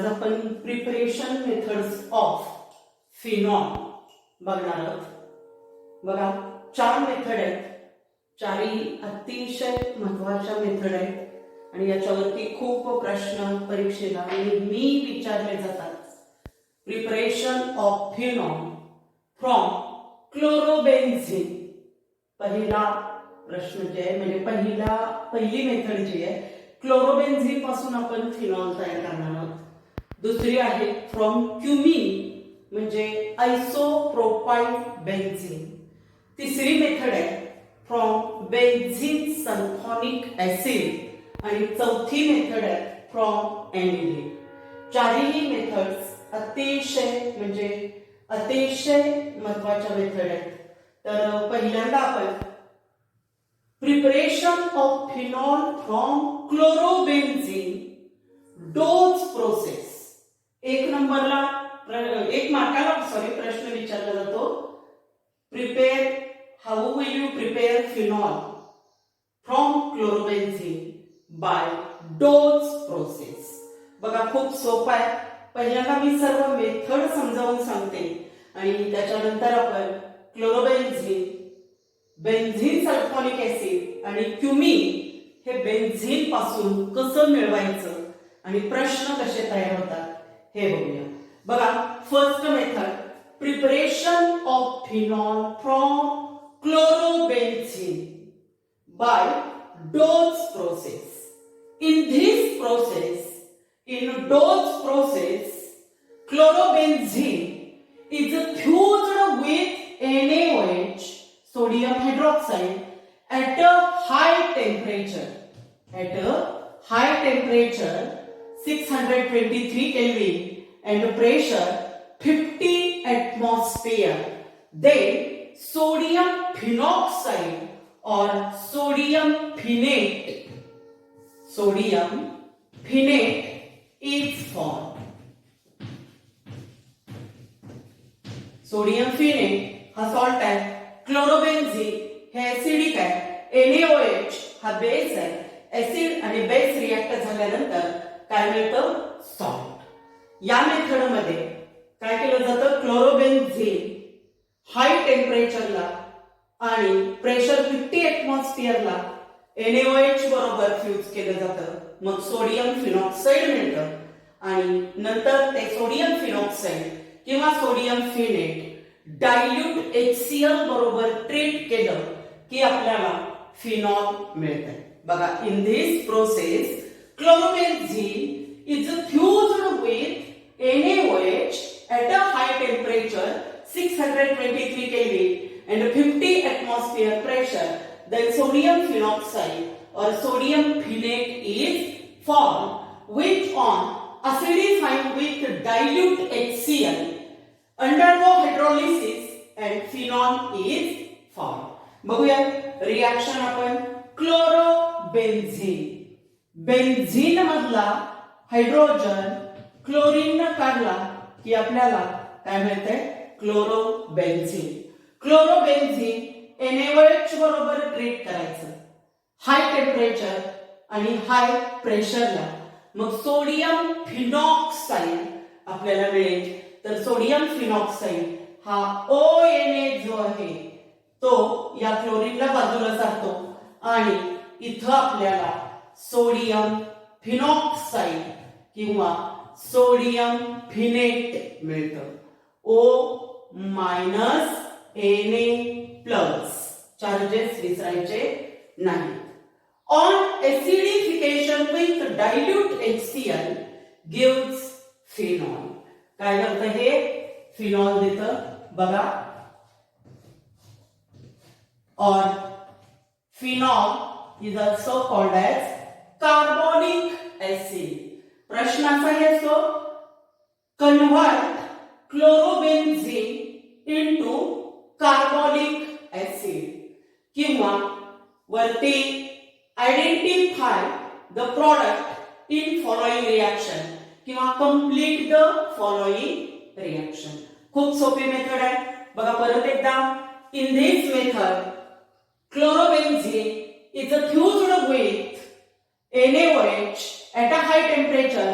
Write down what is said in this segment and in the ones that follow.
आज आपण preparation methods of phenol बघणार आहोत. बघा, 4 मेथड आहेत. चारही अतिशय महत्वाच्या मेथड आहेत आणि याच्यावरती खूप प्रश्न परीक्षेला नेहमी विचारले जातात. Preparation of phenol from chlorobenzene. पहिला प्रश्न जे आहे म्हणजे पहिली मेथड जी आहे क्लोरोबेन्झीन पासून आपण फिनॉल तयार करणार आहोत. दुसरी आहे फ्रॉम क्युमिन म्हणजे आयसोप्रोपाइल बेन्झीन. तिसरी मेथड आहे फ्रॉम बेन्झीन सल्फोनिक ऍसिड आणि चौथी मेथड आहे फ्रॉम एनिलीन. चारही मेथड्स अतिशय महत्वाच्या मेथड आहेत. तर पहिल्यांदा आपण preparation of phenol from chlorobenzene Dow's process. एक मार्काला प्रश्न विचारला जातो. How will you prepare phenol from chlorobenzene by Dow's process. बघा, खूप सोपं आहे. पहिल्यांदा मी सर्व मेथड समजावून सांगते आणि त्याच्यानंतर आपण क्लोरोबेन्झीन, बेन्झीन सल्फोनिक ऍसिड आणि क्युमिन हे बेन्झीन पासून कसं मिळवायचं आणि प्रश्न कसे तयार होतात हे बघूया. बघा, first method preparation of phenol from chlorobenzene by Dow's process. In dose process, chlorobenzene is fused with NaOH, sodium hydroxide, at a high temperature. At a high temperature, 623 Kelvin, and pressure 50 atmosphere. Then sodium phenoxide or sodium phenate is formed. Sodium phenate हा salt आहे, क्लोरोबेन्झीन हे acidic आहे, NaOH हा base आहे. Acid आणि base react झाल्यानंतर काय मिळतं? सॉल्ट. या मेथड मध्ये काय केलं जातं? क्लोरोबेन्झीन हाय टेम्परेचरला आणि प्रेशर 50 एटमॉस्फिअरला NaOH बरोबर फ्यूज केलं जातं. मग सोडियम फिनॉक्साइड मिळतं आणि नंतर ते सोडियम फिनॉक्साइड किंवा सोडियम फिनेट डायल्यूट HCl बरोबर ट्रीट केलं की आपल्याला फिनॉल मिळतं. बघा, in this process chlorobenzene is fused with NaOH at a high temperature 623 Kelvin and 50 atmosphere pressure. Then sodium phenoxide or sodium phenate is formed, which on acidifying with dilute HCl undergo hydrolysis and phenol is formed. बघूया reaction आपण. क्लोरोबेन्झीन, benzene मधला hydrogen chlorine काढला की आपल्याला काय मिळते? क्लोरोबेन्झीन. क्लोरोबेन्झीन NaOH बरोबर treat करायचं हाय टेम्परेचर आणि हाय प्रेशरला. मग सोडियम फिनॉक्साइड आपल्याला मिळेल. तर सोडियम फिनॉक्साइड हा ONA जो आहे तो या क्लोरीनला बाजूला जातो आणि इथं आपल्याला सोडियम फिनॉक्साइड किंवा सोडियम फिनेट मिळतं. O- Na+ चार्जेस विसरायचे नाही. On acidification with dilute HCl gives phenol. काय करतं हे? फिनॉल देतं. बघा, or phenol is also called as carbonic acid. प्रश्न असा आहे तो convert chlorobenzene into carbonic acid किंवा वरती identify the product in following reaction किंवा complete the following reaction. खूप सोपी मेथड आहे. बघा परत एकदा. In this method chlorobenzene is fused with NaOH at a high temperature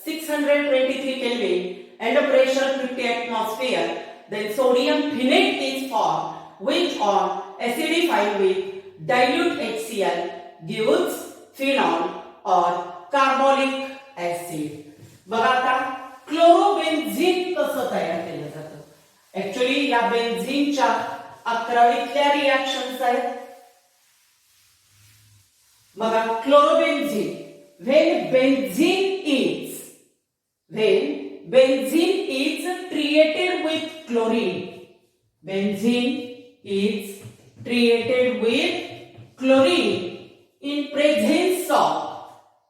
623 Kelvin and a pressure 50 atmosphere, then sodium phenate is formed, which on acidifying with dilute HCl gives phenol or carbolic acid. बघा आता क्लोरोबेन्झीन कसं तयार केलं जातं. Actually या बेन्झीनच्या 11वीतल्या reactions आहेत. बघा क्लोरोबेन्झीन, when benzene is treated with chlorine, benzene is treated with chlorine in presence of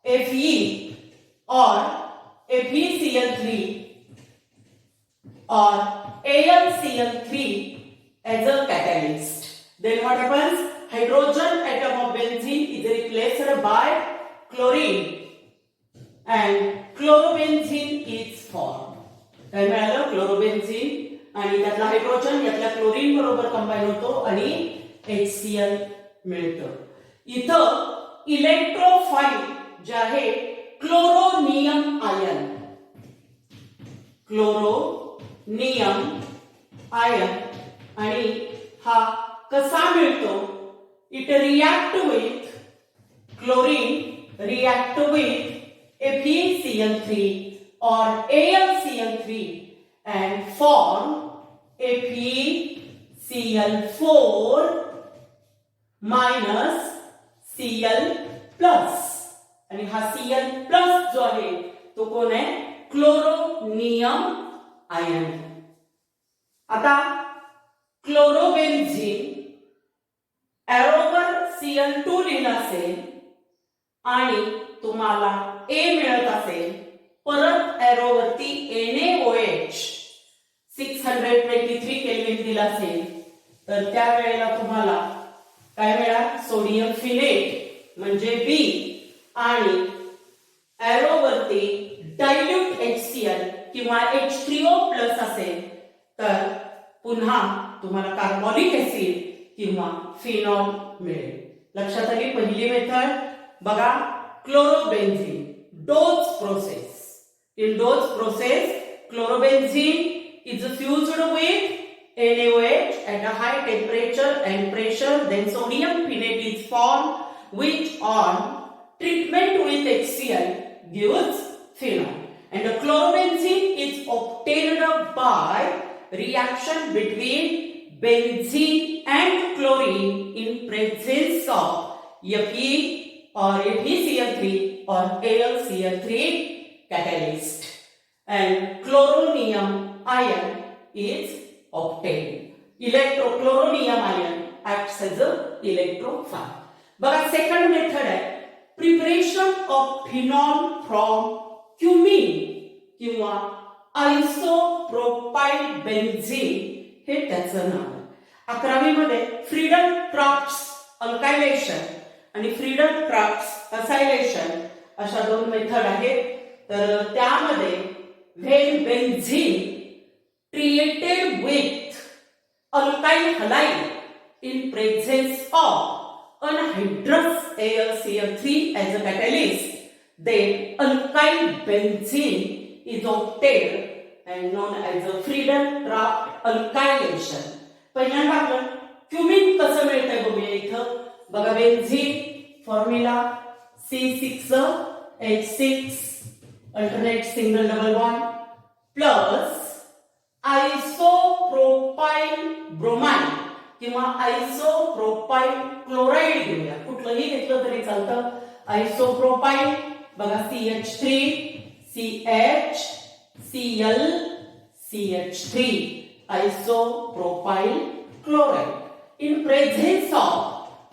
Fe or FeCl3 or AlCl3 as a catalyst. Then what happens? Hydrogen atom of benzene is replaced by chlorine and chlorobenzene is formed. काय मिळालं? क्लोरोबेन्झीन आणि त्यातला hydrogen यातल्या chlorine बरोबर combine होतो आणि HCl मिळतं. इथं इलेक्ट्रोफाइल जे आहे क्लोरोनियम आयन, आणि हा कसा मिळतो? It react with chlorine, react with FeCl3 or AlCl3 and form FeCl4 minus Cl plus. आणि हा Cl plus जो आहे तो कोण आहे? Chloronium ion. आता क्लोरोबेन्झीन एरोवर Cl2 लिहिलं असेल आणि तुम्हाला A मिळत असेल, परत एरोवरती NaOH 623 केल्विन दिला असेल, तर त्या वेळेला तुम्हाला काय मिळाल? सोडियम फिनेट म्हणजे B आणि एरोवरती डायल्यूट HCl किंवा H3O+ असेल तर पुन्हा तुम्हाला कार्बोनिक ऍसिड किंवा फिनॉल मिळेल. लक्षात आली पहिली मेथड. बघा chlorobenzene Dow's process. In dose process, chlorobenzene is fused with NaOH at a high temperature and pressure. Then sodium phenate is formed, which on treatment with HCl gives phenol. And the chlorobenzene is obtained by reaction between benzene and chlorine in presence of Fe or FeCl3 or AlCl3 catalyst, and chloronium ion is obtained. Chloronium ion acts as a electrophile. बघा second method आहे preparation of phenol from cumin किंवा आयसोप्रोपाइल benzene हे त्याचं नाव. 11वी मध्ये freedom crafts अल्कायलेशन आणि freedom crafts acylation अशा दोन method आहेत. तर त्यामध्ये when benzene treated with alkyl halide in presence of anhydrous AlCl3 as a catalyst, then alkyl benzene is obtained and known as a Friedel-Crafts alkylation. पहिल्यांदा आपण cumin कसं मिळतंय बघूया. इथं बघा benzene formula C6H6 alternate single double bond plus isopropyl bromide किंवा isopropyl chloride घेऊया. कुठलंही घेतलं तरी चालतं. आयसोप्रोपाइल बघा CH3 CH Cl CH3 isopropyl chloride in presence of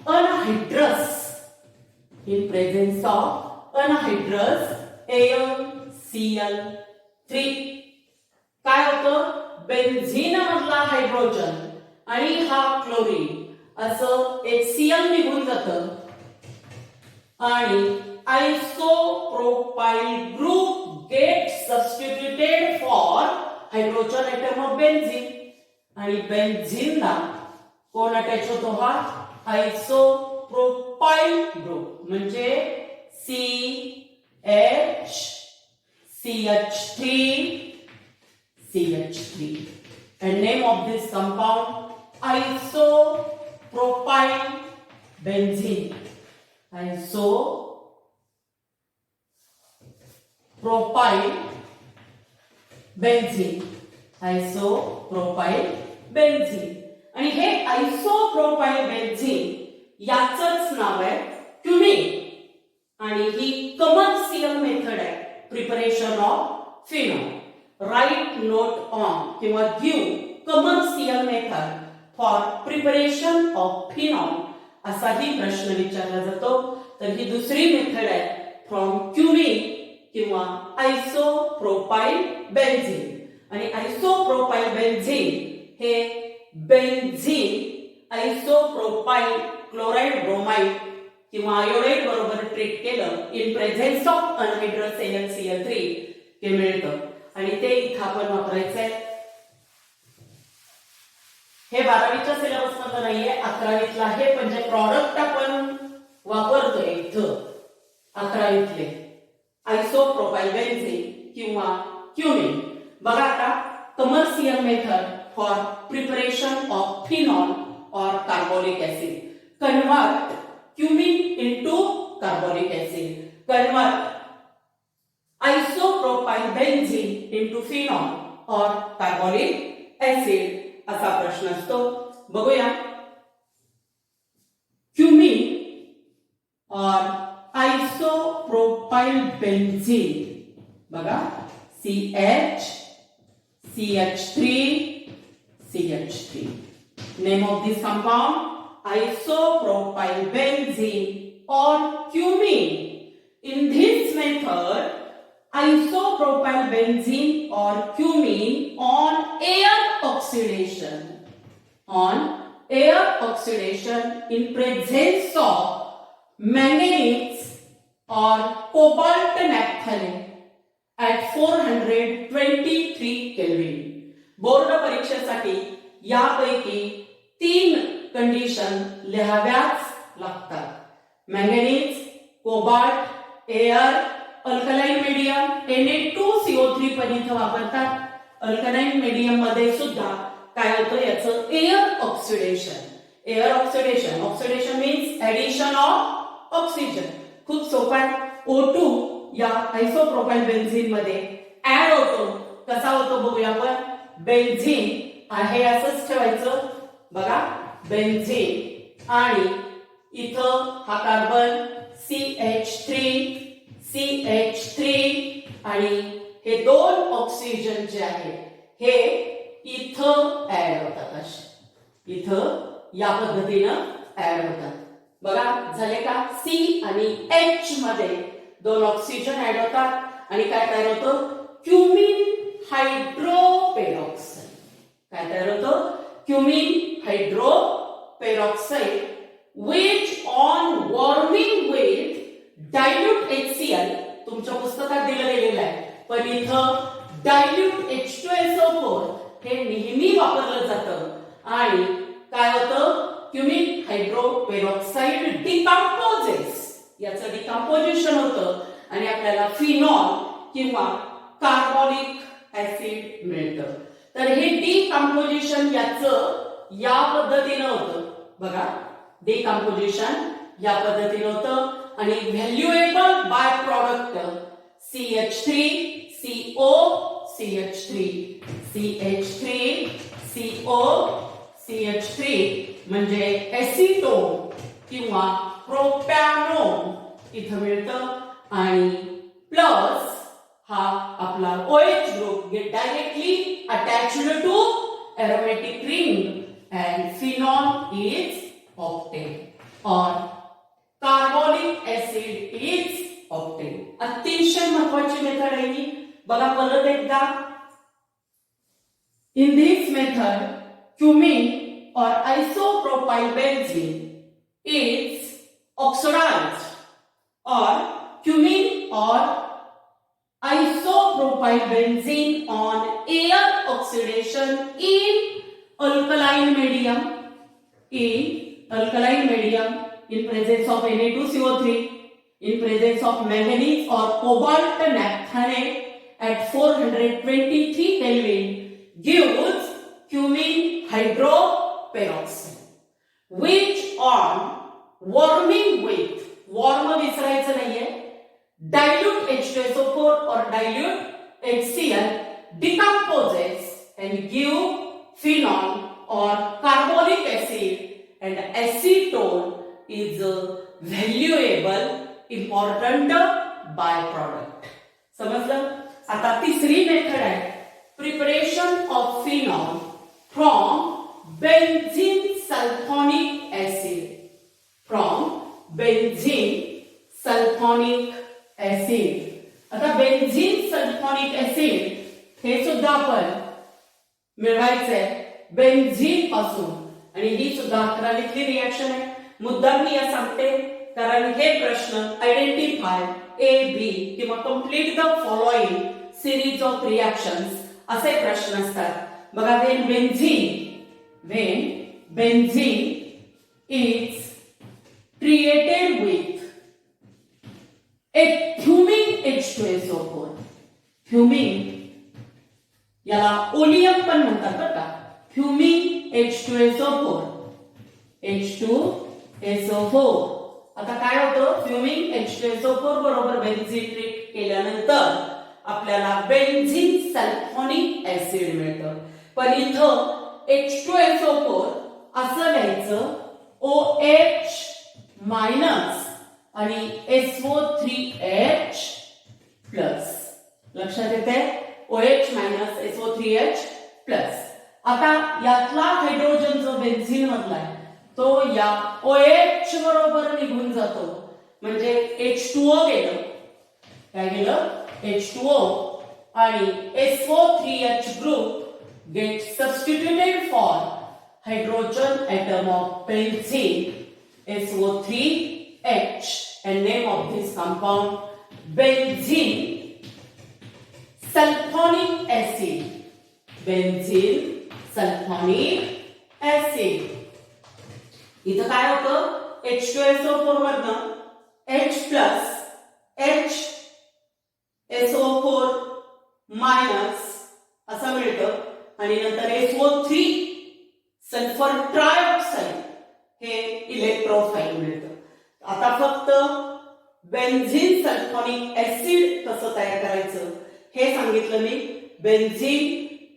anhydrous AlCl3. काय होतं? बेन्झीन मधला हायड्रोजन आणि हा क्लोरीन असं HCl निघून जातं आणि isopropyl group get substituted for hydrogen atom of benzene आणि बेन्झीनला कोण अटॅच होतो? हा आयसोप्रोपाइल ग्रुप म्हणजे CH CH3. And name of this compound isopropyl benzene. Isopropyl benzene. आणि हे आयसोप्रोपाइल बेन्झीन याचंच नाव आहे क्युमिन आणि ही कमर्शियल मेथड आहे preparation of phenol. Write note on किंवा give commercial method for preparation of phenol असाही प्रश्न विचारला जातो. तर ही दुसरी मेथड आहे फ्रॉम क्युमिन किंवा आयसोप्रोपाइल बेन्झीन. आणि आयसोप्रोपाइल बेन्झीन हे बेन्झीन आयसोप्रोपाइल क्लोराइड ब्रोमाइड किंवा आयोडाइड बरोबर ट्रीट केलं इन प्रेझेन्स ऑफ अनहायड्रस NaCl3 हे मिळतं आणि ते इथं आपण वापरायचंय. हे 12वीच्या सिलेबस मध्ये नाहीये, 11वीतलं आहे, पण जे प्रॉडक्ट आपण वापरतोय इथं 11वीतले आयसोप्रोपाइल बेन्झीन किंवा क्युमिन. बघा आता commercial method for preparation of phenol or carbolic acid. Convert cumin into carbolic acid. Convert isopropyl benzene into phenol or carbolic acid. असा प्रश्न असतो. बघूया cumin or isopropyl benzene. बघा CH3. Name of this compound isopropyl benzene or cumin. In this method, isopropyl benzene or cumin on air oxidation in presence of manganese or cobalt naphthalate at 423 Kelvin. Board परीक्षेसाठी यापैकी 3 condition लिहाव्याच लागतात. Manganese, cobalt, air, alkaline medium Na2CO3 पण इथे वापरतात. Alkaline medium मध्ये सुद्धा काय होतं याचं air oxidation means addition of oxygen. खूप सोपा आहे. O2 या आयसोप्रोपाइल बेन्झीन मध्ये ऍड होतो. कसा होतो बघूया आपण. बेन्झीन आहे असंच ठेवायचं. बघा बेन्झीन आणि इथं हा कार्बन CH3 आणि हे 2 ऑक्सिजन जे आहे हे इथं ऍड होतात. इथं या पद्धतीनं ऍड होतात. बघा झाले का. C आणि H मध्ये 2 ऑक्सिजन ऍड होतात आणि काय तयार होतं क्युमिन हायड्रोपेरॉक्साइड. काय तयार होतं cumin हायड्रोपेरॉक्साइड which on warming with dilute HCl तुमच्या पुस्तकात दिलं गेलेलं आहे पण इथं dilute H2SO4 हे नेहमी वापरलं जातं आणि काय होतं क्युमिन हायड्रोपेरॉक्साइड डिकंपोजेस याचं डिकंपोजिशन होतं आणि आपल्याला फिनॉल किंवा कार्बोनिक ऍसिड मिळतं. तर हे डिकंपोजिशन याचं या पद्धतीनं होतं. बघा डिकंपोजिशन या पद्धतीनं होतं आणि व्हॅल्युएबल बाय प्रॉडक्ट CH3CO म्हणजे एसिटोन किंवा प्रोपॅनोन इथं मिळतं आणि प्लस हा आपला OH group get directly attached to aromatic ring and phenol is obtained or carbonic acid is obtained. अतिशय महत्वाची मेथड आहे ही. बघा परत एकदा. In this method cumin or isopropyl benzene is oxidized or cumin or isopropyl benzene on air oxidation in alkaline medium in presence of Na2CO3 in presence of manganese or cobalt naphthalate at 423 Kelvin gives cumene hydroperoxide, which on warming with, warm विसरायचं नाहीये, dilute H2SO4 or dilute HCl decomposes and give phenol or carbonic acid, and acetone is a valuable important byproduct. समजलं? आता तिसरी method आहे preparation of phenol from benzene sulphonic acid. From benzene sulphonic acid. आता benzene sulphonic acid हे सुद्धा आपण मिळवायचंय benzene पासून, आणि ही सुद्धा 11वीतली रिएक्शन आहे. मुद्दाम मी या सांगते कारण हे प्रश्न आयडेंटिफाय ए बी किंवा complete the following series of reactions असे प्रश्न असतात. बघा, when benzene is treated with a fuming H2SO4, fuming याला ओलियम पण म्हणतात बरं का, फ्युमिंग H2SO4, H2SO4. आता काय होतं, फ्युमिंग H2SO4 बरोबर बेन्झीन ट्रीट केल्यानंतर आपल्याला बेन्झीन सल्फोनिक ऍसिड मिळतं. पण इथं H2SO4 असं लिहायचं OH मायनस आणि SO3H प्लस. लक्षात येते, OH मायनस SO3H प्लस. आता यातला हायड्रोजन जो बेन्झीन मधला आहे तो या OH बरोबर निघून जातो, म्हणजे H2O गेलं. काय गेलं? H2O आणि SO3H group get substituted for hydrogen atom of benzene SO3H, and name of this compound benzene sulfonic acid. Benzene sulfonic acid. इथं काय होतं, H2SO4 मधनं H plus H SO4 minus असं मिळतं, आणि नंतर SO3 सल्फर ट्रायऑक्साइड हे इलेक्ट्रोफाइल मिळतं. आता फक्त बेन्झीन सल्फोनिक ऍसिड कसं तयार करायचं हे सांगितलं मी. बेन्झीन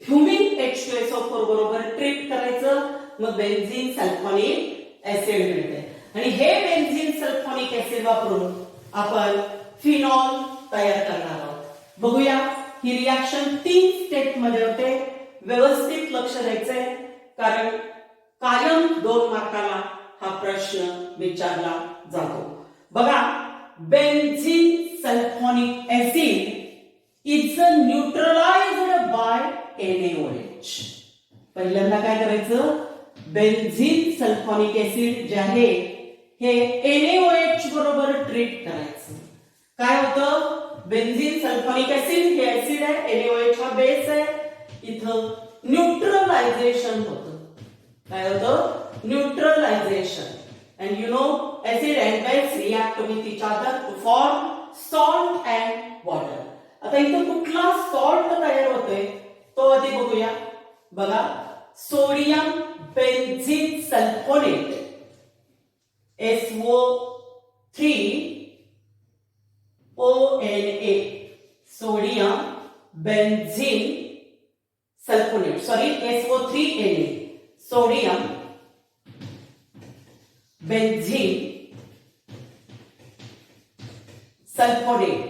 फ्युमिंग H2SO4 बरोबर ट्रीट करायचं, मग बेन्झीन सल्फोनिक ऍसिड मिळते, आणि हे बेन्झीन सल्फोनिक ऍसिड वापरून आपण फिनॉल तयार करणार आहोत. बघूया, ही रिएक्शन 3 स्टेप मध्ये होते. व्यवस्थित लक्ष द्यायचंय कारण कायम 2 मार्काला हा प्रश्न विचारला जातो. बघा, benzene sulphonic acid is neutralised by NaOH. पहिल्यांदा काय करायचं, बेन्झीन सल्फोनिक ऍसिड जे आहे हे NaOH बरोबर ट्रीट करायचं. काय होतं, बेन्झीन सल्फोनिक ऍसिड हे ऍसिड आहे, NaOH हा बेस आहे. इथं न्यूट्रलायझेशन होतं. काय होतं, neutralisation. and you know acid and base react with each other to form salt and water. आता इथं कुठला सॉल्ट तयार होतोय तो आधी बघूया. बघा, sodium benzene sulphonate SO3 ONA, sodium benzene sulphonate, sorry SO3Na, sodium benzene sulphonate,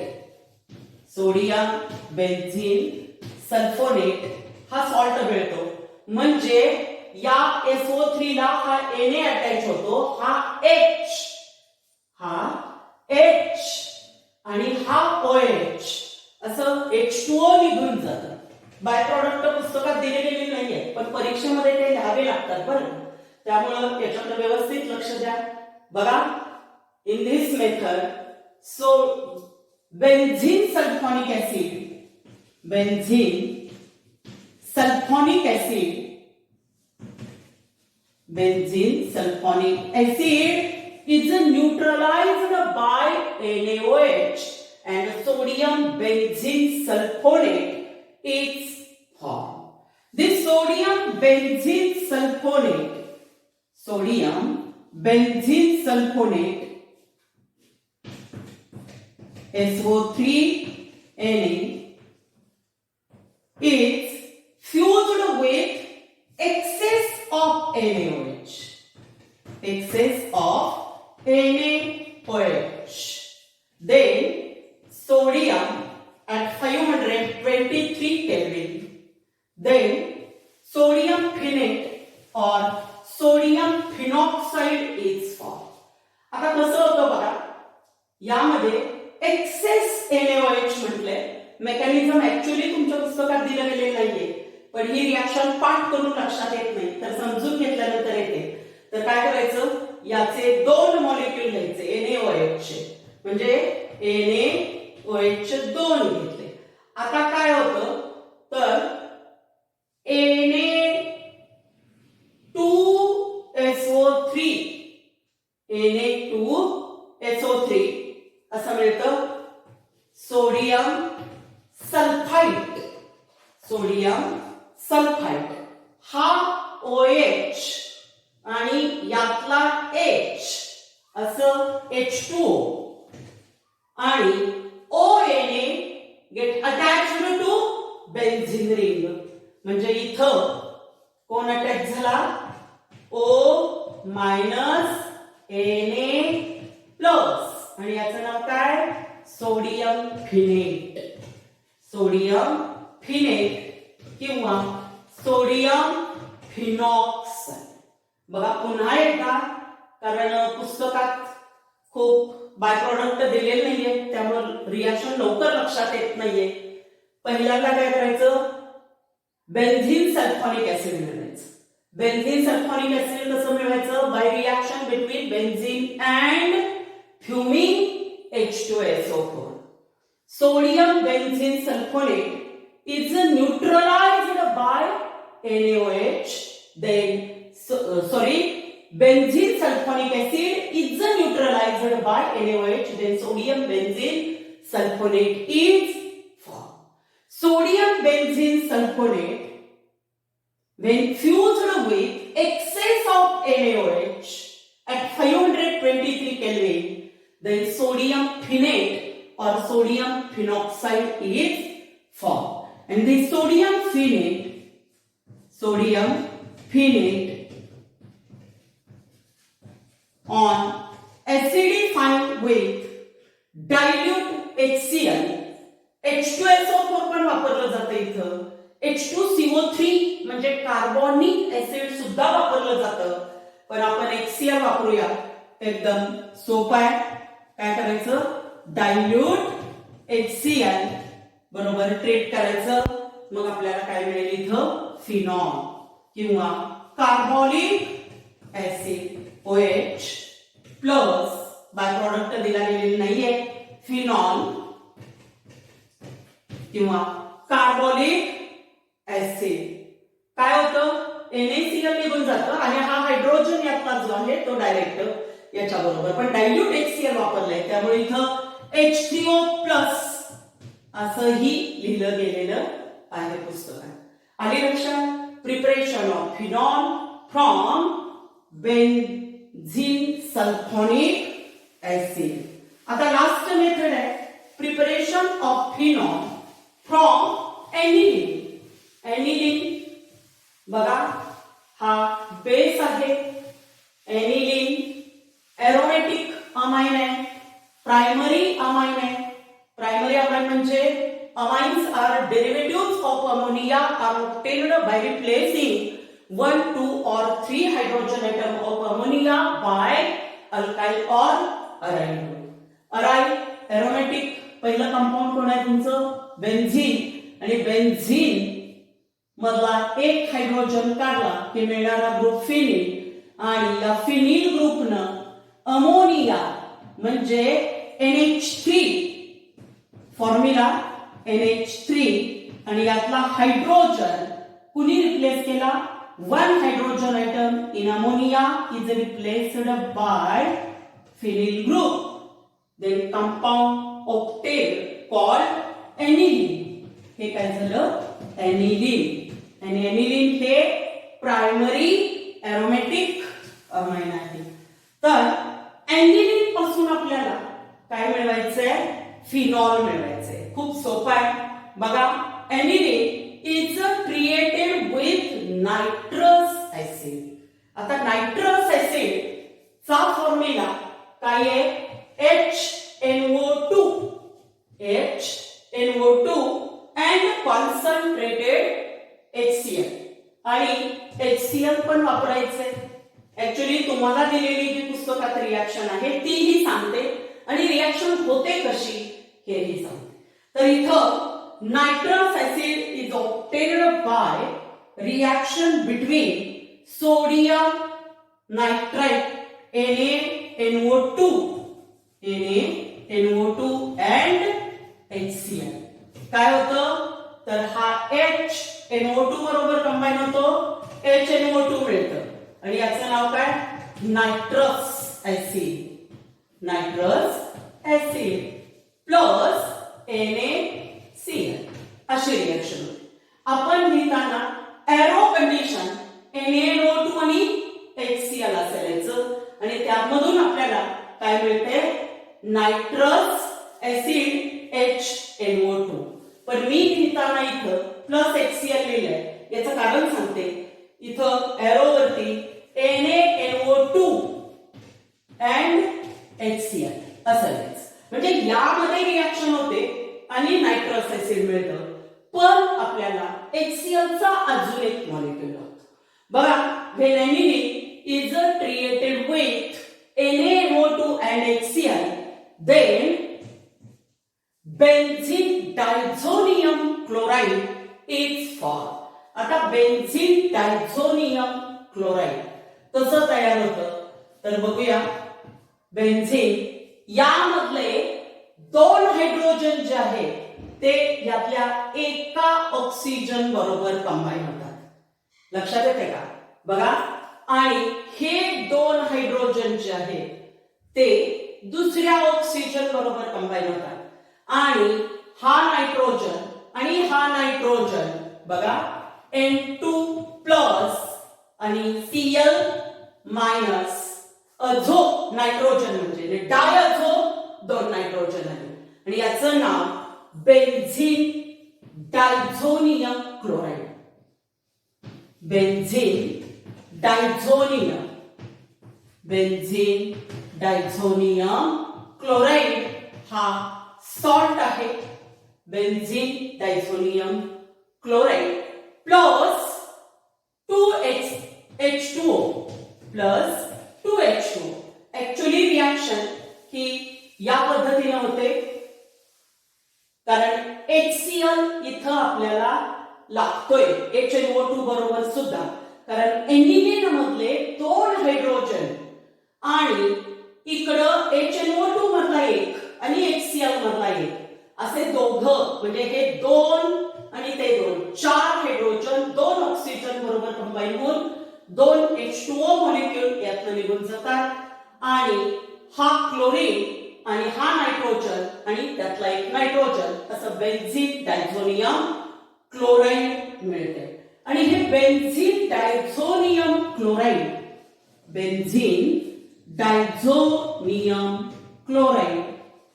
sodium benzene sulphonate हा सॉल्ट मिळतो. म्हणजे या SO3 ला हा Na अटॅच होतो, हा H आणि हा OH, असं H2O निघून जातं. बाय प्रॉडक्ट पुस्तकात दिले गेलेले नाहीये, पण परीक्षेमध्ये ते लिहावे लागतात बरं. त्यामुळे याच्याकडे व्यवस्थित लक्ष द्या. बघा, in this method so benzene sulphonic acid, benzene sulphonic acid, benzene sulphonic acid is neutralized by NaOH and sodium benzene sulfonate is formed. This sodium benzene sulfonate SO3Na is fused with excess of NaOH. Then sodium at 523 Kelvin. Then sodium phenate or sodium phenoxide is formed. आता कसं होतं बघा, यामध्ये access NaOH म्हटले, mechanism actually तुमच्या पुस्तकात दिलं गेलेलं नाहीये, पण ही रिएक्शन पाठ करून लक्षात येत नाही, तर समजून घेतल्यानंतर येते. तर काय करायचं, याचे दोन मॉलिक्यूल घ्यायचे NaOH चे, म्हणजे NaOH चे दोन घेतले. आता काय होतं, तर Na2SO3 असं मिळतं. सोडियम सल्फाइड हा OH आणि यातला H असं H2O आणि ONA get attached to benzene ring. म्हणजे इथं कोण अटॅच झाला, O मायनस Na आणि याचं नाव काय, सोडियम फिनेट किंवा सोडियम फिनॉक्साइड. बघा पुन्हा एकदा, कारण पुस्तकात खूप बाय प्रोडक्ट दिलेले नाहीये, त्यामुळे रिएक्शन लवकर लक्षात येत नाहीये. पहिल्यांदा काय करायचं, बेन्झीन सल्फोनिक ऍसिड मिळवायचं. बेन्झीन सल्फोनिक ऍसिड कसं मिळवायचं, by reaction between benzene and fuming H2SO4. Sodium benzene sulfonate is neutralized by NaOH. Then benzene sulfonic acid is neutralized by NaOH. Then sodium benzene sulfonate is formed. Sodium benzene sulfonate, when fused with excess of NaOH at 523 Kelvin, then sodium phenate or sodium phenoxide is formed. And this sodium phenate on acidifying with dilute HCl, H2SO4 पण वापरलं जातं इथं, H2CO3 म्हणजे carbonic acid सुद्धा वापरलं जातं, पण आपण HCl वापरूया. एकदम सोपं आहे. काय करायचं, डायल्यूट HCl बरोबर ट्रीट करायचं, मग आपल्याला काय मिळेल इथं, फिनॉल किंवा carbonic acid OH plus by product दिला गेलेली नाहीये, फिनॉल किंवा कार्बोनिक ऍसिड. काय होतं, NaCl निघून जातं आणि हा हायड्रोजन यातला जो आहे तो डायरेक्ट याच्या बरोबर, पण डायल्यूट HCl वापरलंय, त्यामुळे इथं H3O प्लस असंही लिहिलं गेलेलं आहे पुस्तकात. आली लक्षात, preparation of phenol from benzene sulphonic acid. आता लास्ट मेथड आहे preparation of phenol from aniline. बघा हा बेस आहे, एनिलीन एरोमेटिक अमाइन आहे, प्रायमरी अमाइन आहे. प्रायमरी अमाइन म्हणजे amines are derivatives of ammonia are obtained by replacing 1, 2 or 3 hydrogen atom of ammonia by alkyl or aryl group. Aryl aromatic पहिलं compound कोण आहे तुमचं, बेन्झीन, आणि benzene मधला एक हायड्रोजन काढला की मिळणारा ग्रुप फिनील, आणि या फिनील ग्रुपनं अमोनिया म्हणजे NH3 फॉर्म्युला NH3 आणि यातला हायड्रोजन कुणी रिप्लेस केला, 1 hydrogen atom in ammonia is replaced by phenyl group. Then compound octet called aniline. हे काय झालं? एनिलीन. आणि एनिलीन हे प्रायमरी एरोमॅटिक अमाइन आहे. तर एनिलीन पासून आपल्याला काय मिळवायचंय? फिनॉल मिळवायचंय. खूप सोपं आहे बघा. Aniline is created with nitrous acid. आता नायट्रस ऍसिड चा फॉर्म्युला काय आहे? HNO2 and concentrated HCl. आणि HCl पण वापरायचंय. ऍक्च्युली तुम्हाला दिलेली जी पुस्तकात रिएक्शन आहे तीही सांगते आणि रिएक्शन होते कशी हेही सांगते. तर इथं nitrous acid is obtained by reaction between sodium nitrite NaNO2 and HCl. काय होतं? तर हा HNO2 बरोबर कंबाईन होतो, HNO2 मिळतं आणि याचं नाव काय? Nitrous acid. Nitrous acid plus NaCl अशी रिएक्शन होते. आपण लिहिताना एरो कंडिशन NaNO2 आणि HCl असं लिहायचं आणि त्यामधून आपल्याला काय मिळते? Nitrous acid HNO2. पण मी लिहिताना इथं प्लस HCl लिहिलंय. याचं कारण सांगते. इथं एरो वरती NaNO2 and HCl असं लिहायचं. म्हणजे यामध्ये रिएक्शन होते आणि नायट्रस ऍसिड मिळतं. पण आपल्याला HCl चा अजून एक मॉलिक्यूल लागतो. बघा, when aniline is treated with NaNO2 and HCl, then benzene diazonium chloride is formed. आता बेन्झीन डायझोनियम क्लोराइड कसं तयार होतं तर बघूया. बेन्झीन यामधले 2 हायड्रोजन जे आहेत ते यातल्या एका ऑक्सिजन बरोबर कंबाईन होतात. लक्षात येते का? बघा, आणि हे 2 हायड्रोजन जे आहेत ते दुसऱ्या ऑक्सिजन बरोबर कंबाईन होतात. आणि हा नायट्रोजन आणि हा नायट्रोजन बघा N2 प्लस आणि Cl मायनस अझो नायट्रोजन म्हणजे डायअझो 2 नायट्रोजन आहे आणि याचं नाव benzene diazonium chloride. Benzene diazonium chloride हा सॉल्ट आहे. Benzene diazonium chloride plus 2H2O plus 2H2O. Actually reaction ही या पद्धतीने होते कारण HCl इथं आपल्याला लागतोय HNO2 बरोबर सुद्धा, कारण एनिलीन मधले 2 हायड्रोजन आणि इकडं HNO2 मधला 1 आणि HCl मधला 1 असे दोघं म्हणजे हे 2 आणि ते 2 4 हायड्रोजन 2 ऑक्सिजन बरोबर कंबाईन होऊन 2 H2O मॉलिक्यूल यातनं निघून जातात आणि हा क्लोरीन आणि हा नायट्रोजन आणि त्यातला एक नायट्रोजन असं बेन्झीन डायझोनियम क्लोराइड मिळते. आणि हे benzene diazonium chloride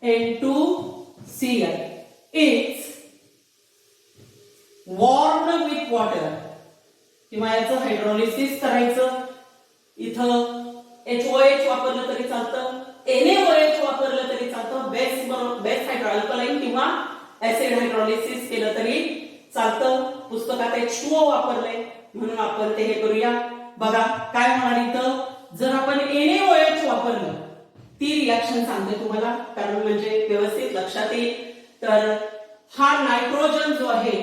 N2Cl is warmed with water. किंवा याचं हायड्रोलिसिस करायचं. इथं HOH वापरलं तरी चालतं, NaOH वापरलं तरी चालतं, बेस हायड्रोअल्कलाइन किंवा ऍसिड हायड्रोलिसिस केलं तरी चालतं. पुस्तकात H2O वापरले म्हणून आपण ते हे करूया. बघा काय होणार इथं जर आपण NaOH वापरलं ती रिएक्शन सांगते तुम्हाला कारण म्हणजे व्यवस्थित लक्षात येईल. तर हा नायट्रोजन जो आहे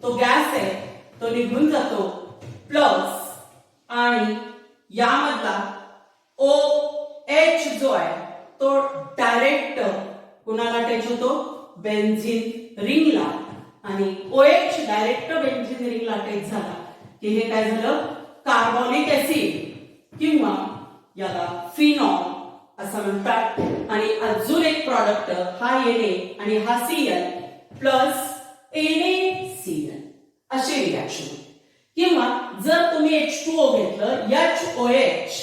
तो गॅस आहे तो निघून जातो प्लस आणि यामधला OH जो आहे तो डायरेक्ट कुणाला अटॅच होतो? बेन्झीन रिंगला. आणि OH डायरेक्ट बेन्झीन रिंगला अटॅच झाला की हे काय झालं? कार्बोनिक ऍसिड किंवा याला फिनॉल असं म्हणतात. आणि अजून एक प्रॉडक्ट हा Na आणि हा Cl प्लस NaCl अशी रिॲक्शन. किंवा जर तुम्ही H2O घेतलं HOH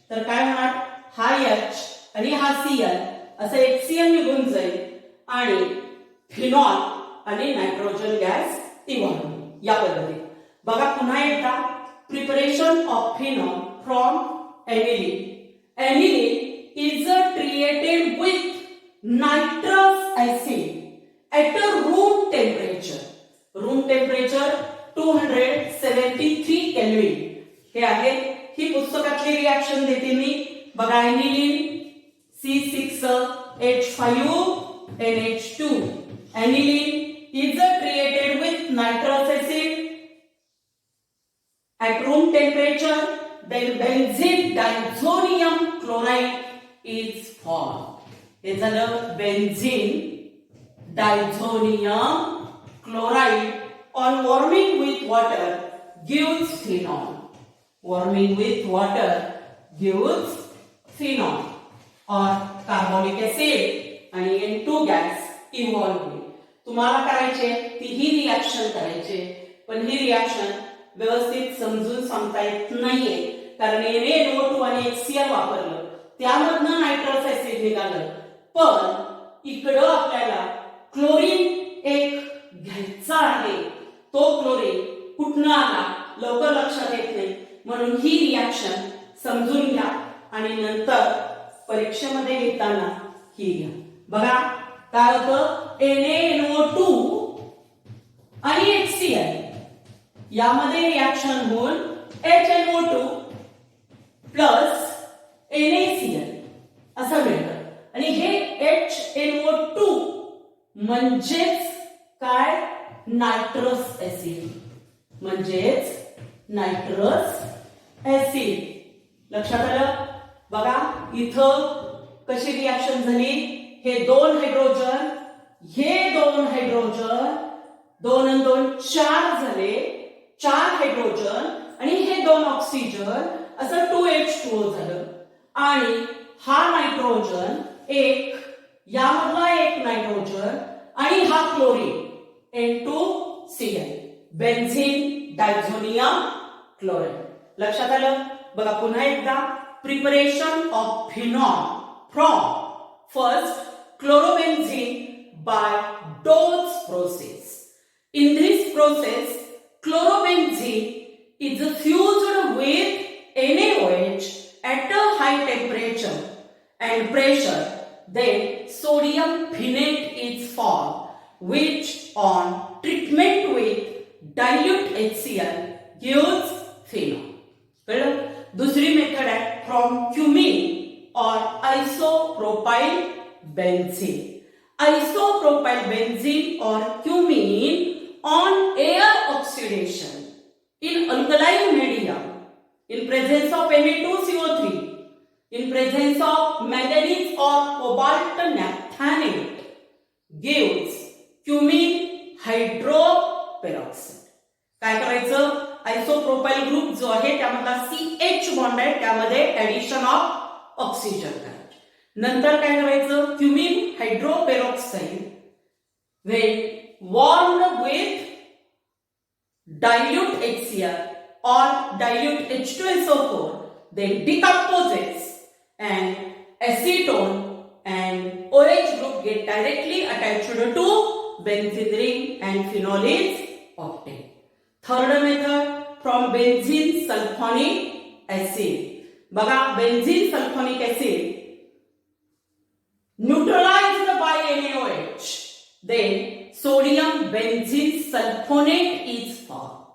तर काय होणार, हा H आणि हा Cl असं HCl निघून जाईल आणि फिनॉल आणि नायट्रोजन गॅस इव्हॉल्व होईल. या पद्धतीने बघा पुन्हा एकदा, preparation of phenol from aniline. Aniline is treated with nitrous acid at a room temperature. Room temperature 273 Kelvin. हे आहे, ही पुस्तकातली रिॲक्शन देते मी. बघा, aniline C6H5 NH2. Aniline is treated with nitrous acid at room temperature. Then benzene diazonium chloride is formed. हे झालं benzene diazonium chloride on warming with water gives phenol. Warming with water gives phenol or carbonic acid आणि N2 gas evolve होईल. तुम्हाला करायचे ती ही reaction करायचे, पण ही reaction व्यवस्थित समजून सांगता येत नाहीये कारण NaNO2 आणि HCl वापरलं, त्यामधनं नायट्रस ऍसिड निघालं. पण इकडं आपल्याला क्लोरीन एक घ्यायचा आहे, तो क्लोरीन कुठनं आला लवकर लक्षात येत नाही, म्हणून ही रिॲक्शन समजून घ्या आणि नंतर परीक्षेमध्ये घेताना ही घ्या. बघा काय होतं, NaNO2 आणि HCl यामध्ये रिॲक्शन होऊन HNO2 प्लस NaCl असं मिळतं. आणि हे HNO2 म्हणजेच काय, नायट्रस ऍसिड, म्हणजेच नायट्रस ऍसिड. लक्षात आलं. बघा इथं कशी रिॲक्शन झाली, हे दोन हायड्रोजन, हे दोन हायड्रोजन, 2 आणि 2 4 झाले, 4 हायड्रोजन आणि हे 2 ऑक्सिजन, असं 2H2O झालं. आणि हा नायट्रोजन एक, यामधला एक नायट्रोजन आणि हा chlorine N2Cl, benzene diazonium chloride. लक्षात आलं. बघा पुन्हा एकदा, preparation of phenol from first chlorobenzene by Dodds process. In this process, chlorobenzene is fused with NaOH at a high temperature and pressure. Then sodium phenate is formed, which on treatment with dilute HCl gives phenol. कळलं. दुसरी method आहे from cumin और isopropyl benzene. Isopropyl benzene or cumene on air oxidation in alkaline medium in presence of Na2CO3, in presence of manganese or cobalt naphthalate gives cumene hydroperoxide. काय करायचं, आयसोप्रोपाइल group जो आहे त्यामधला CH bond आहे त्यामध्ये addition of oxygen करायचे. नंतर काय करायचं, cumin हायड्रोपेरॉक्साइड when warmed with dilute HCl or dilute H2SO4 then decomposes and acetone and OH group get directly attached to benzene ring and phenol is obtained. Third method from benzene sulfonic acid. बघा benzene sulfonic acid neutralized by NaOH, then sodium benzene sulfonate is formed.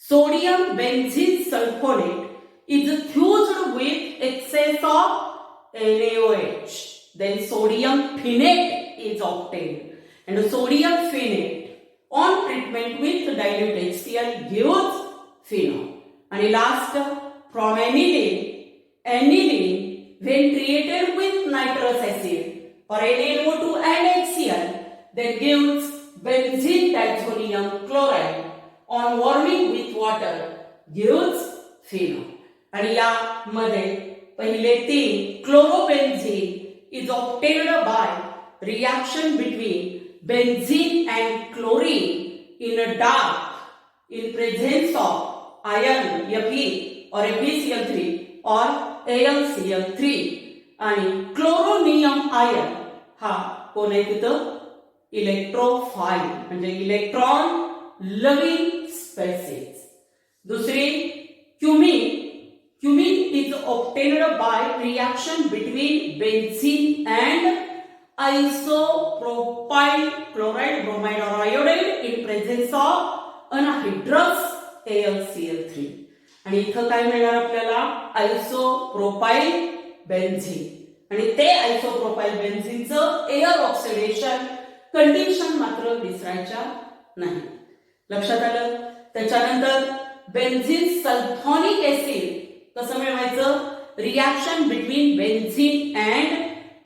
Sodium benzene sulfonate is fused with excess of NaOH, then sodium phenate is obtained, and sodium phenate on treatment with dilute HCl gives phenol. And last, from aniline when treated with nitrous acid or NaNO2 and HCl then gives benzene diazonium chloride on warming with water gives phenol. आणि यामध्ये पहिले 3 chlorobenzene is obtained by reaction between benzene and chlorine in a dark in presence of iron Fe or FeCl3 or AlCl3 आणि chloronium ion हा कोण आहे तिथं electrophile म्हणजे electron loving species. दुसरी cumene is obtained by reaction between benzene and isopropyl chloride bromide और iodide in presence of anhydrous AlCl3 आणि इथं काय मिळणार आपल्याला आयसोप्रोपाइल बेन्झीन आणि ते आयसोप्रोपाइल बेन्झीनचं एअर ऑक्सिडेशन कंडिशन मात्र विसरायच्या नाही. लक्षात आलं. त्याच्यानंतर बेन्झीन सल्फोनिक ऍसिड कसं मिळवायचं reaction between benzene and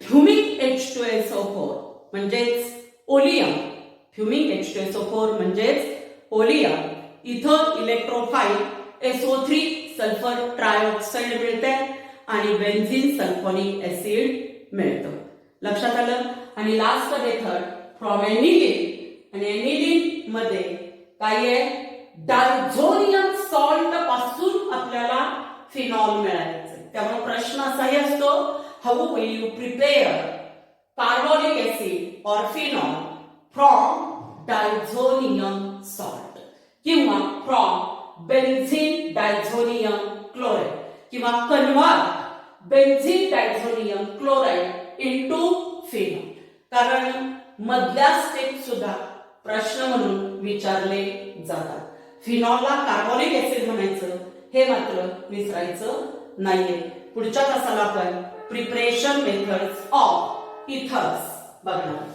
fumic H2SO4 म्हणजेच ओलियम. फ्युमिक H2SO4 म्हणजेच ओलियम. इथं इलेक्ट्रोफाइल SO3 सल्फर ट्रायऑक्साइड मिळते आणि बेन्झीन सल्फोनिक ऍसिड मिळतं. लक्षात आलं. आणि लास्ट मेथड फ्रॉम एनिलीन आणि एनिलीन मध्ये काय आहे डायझोनियम सॉल्ट पासून आपल्याला फिनॉल मिळायचं. त्यामुळे प्रश्न असाही असतो how will you prepare carbonic acid और फिनॉल फ्रॉम डायझोनियम सॉल्ट किंवा फ्रॉम बेन्झीन डायझोनियम क्लोराइड किंवा convert benzene diazonium chloride into phenol. कारण मधल्या स्टेप सुद्धा प्रश्न म्हणून विचारले जातात. फिनॉलला कार्बोनिक ऍसिड म्हणायचं हे मात्र विसरायचं नाहीये. पुढच्या तासाला आपण प्रिपरेशन मेथड्स ऑफ इथर्स बघणार.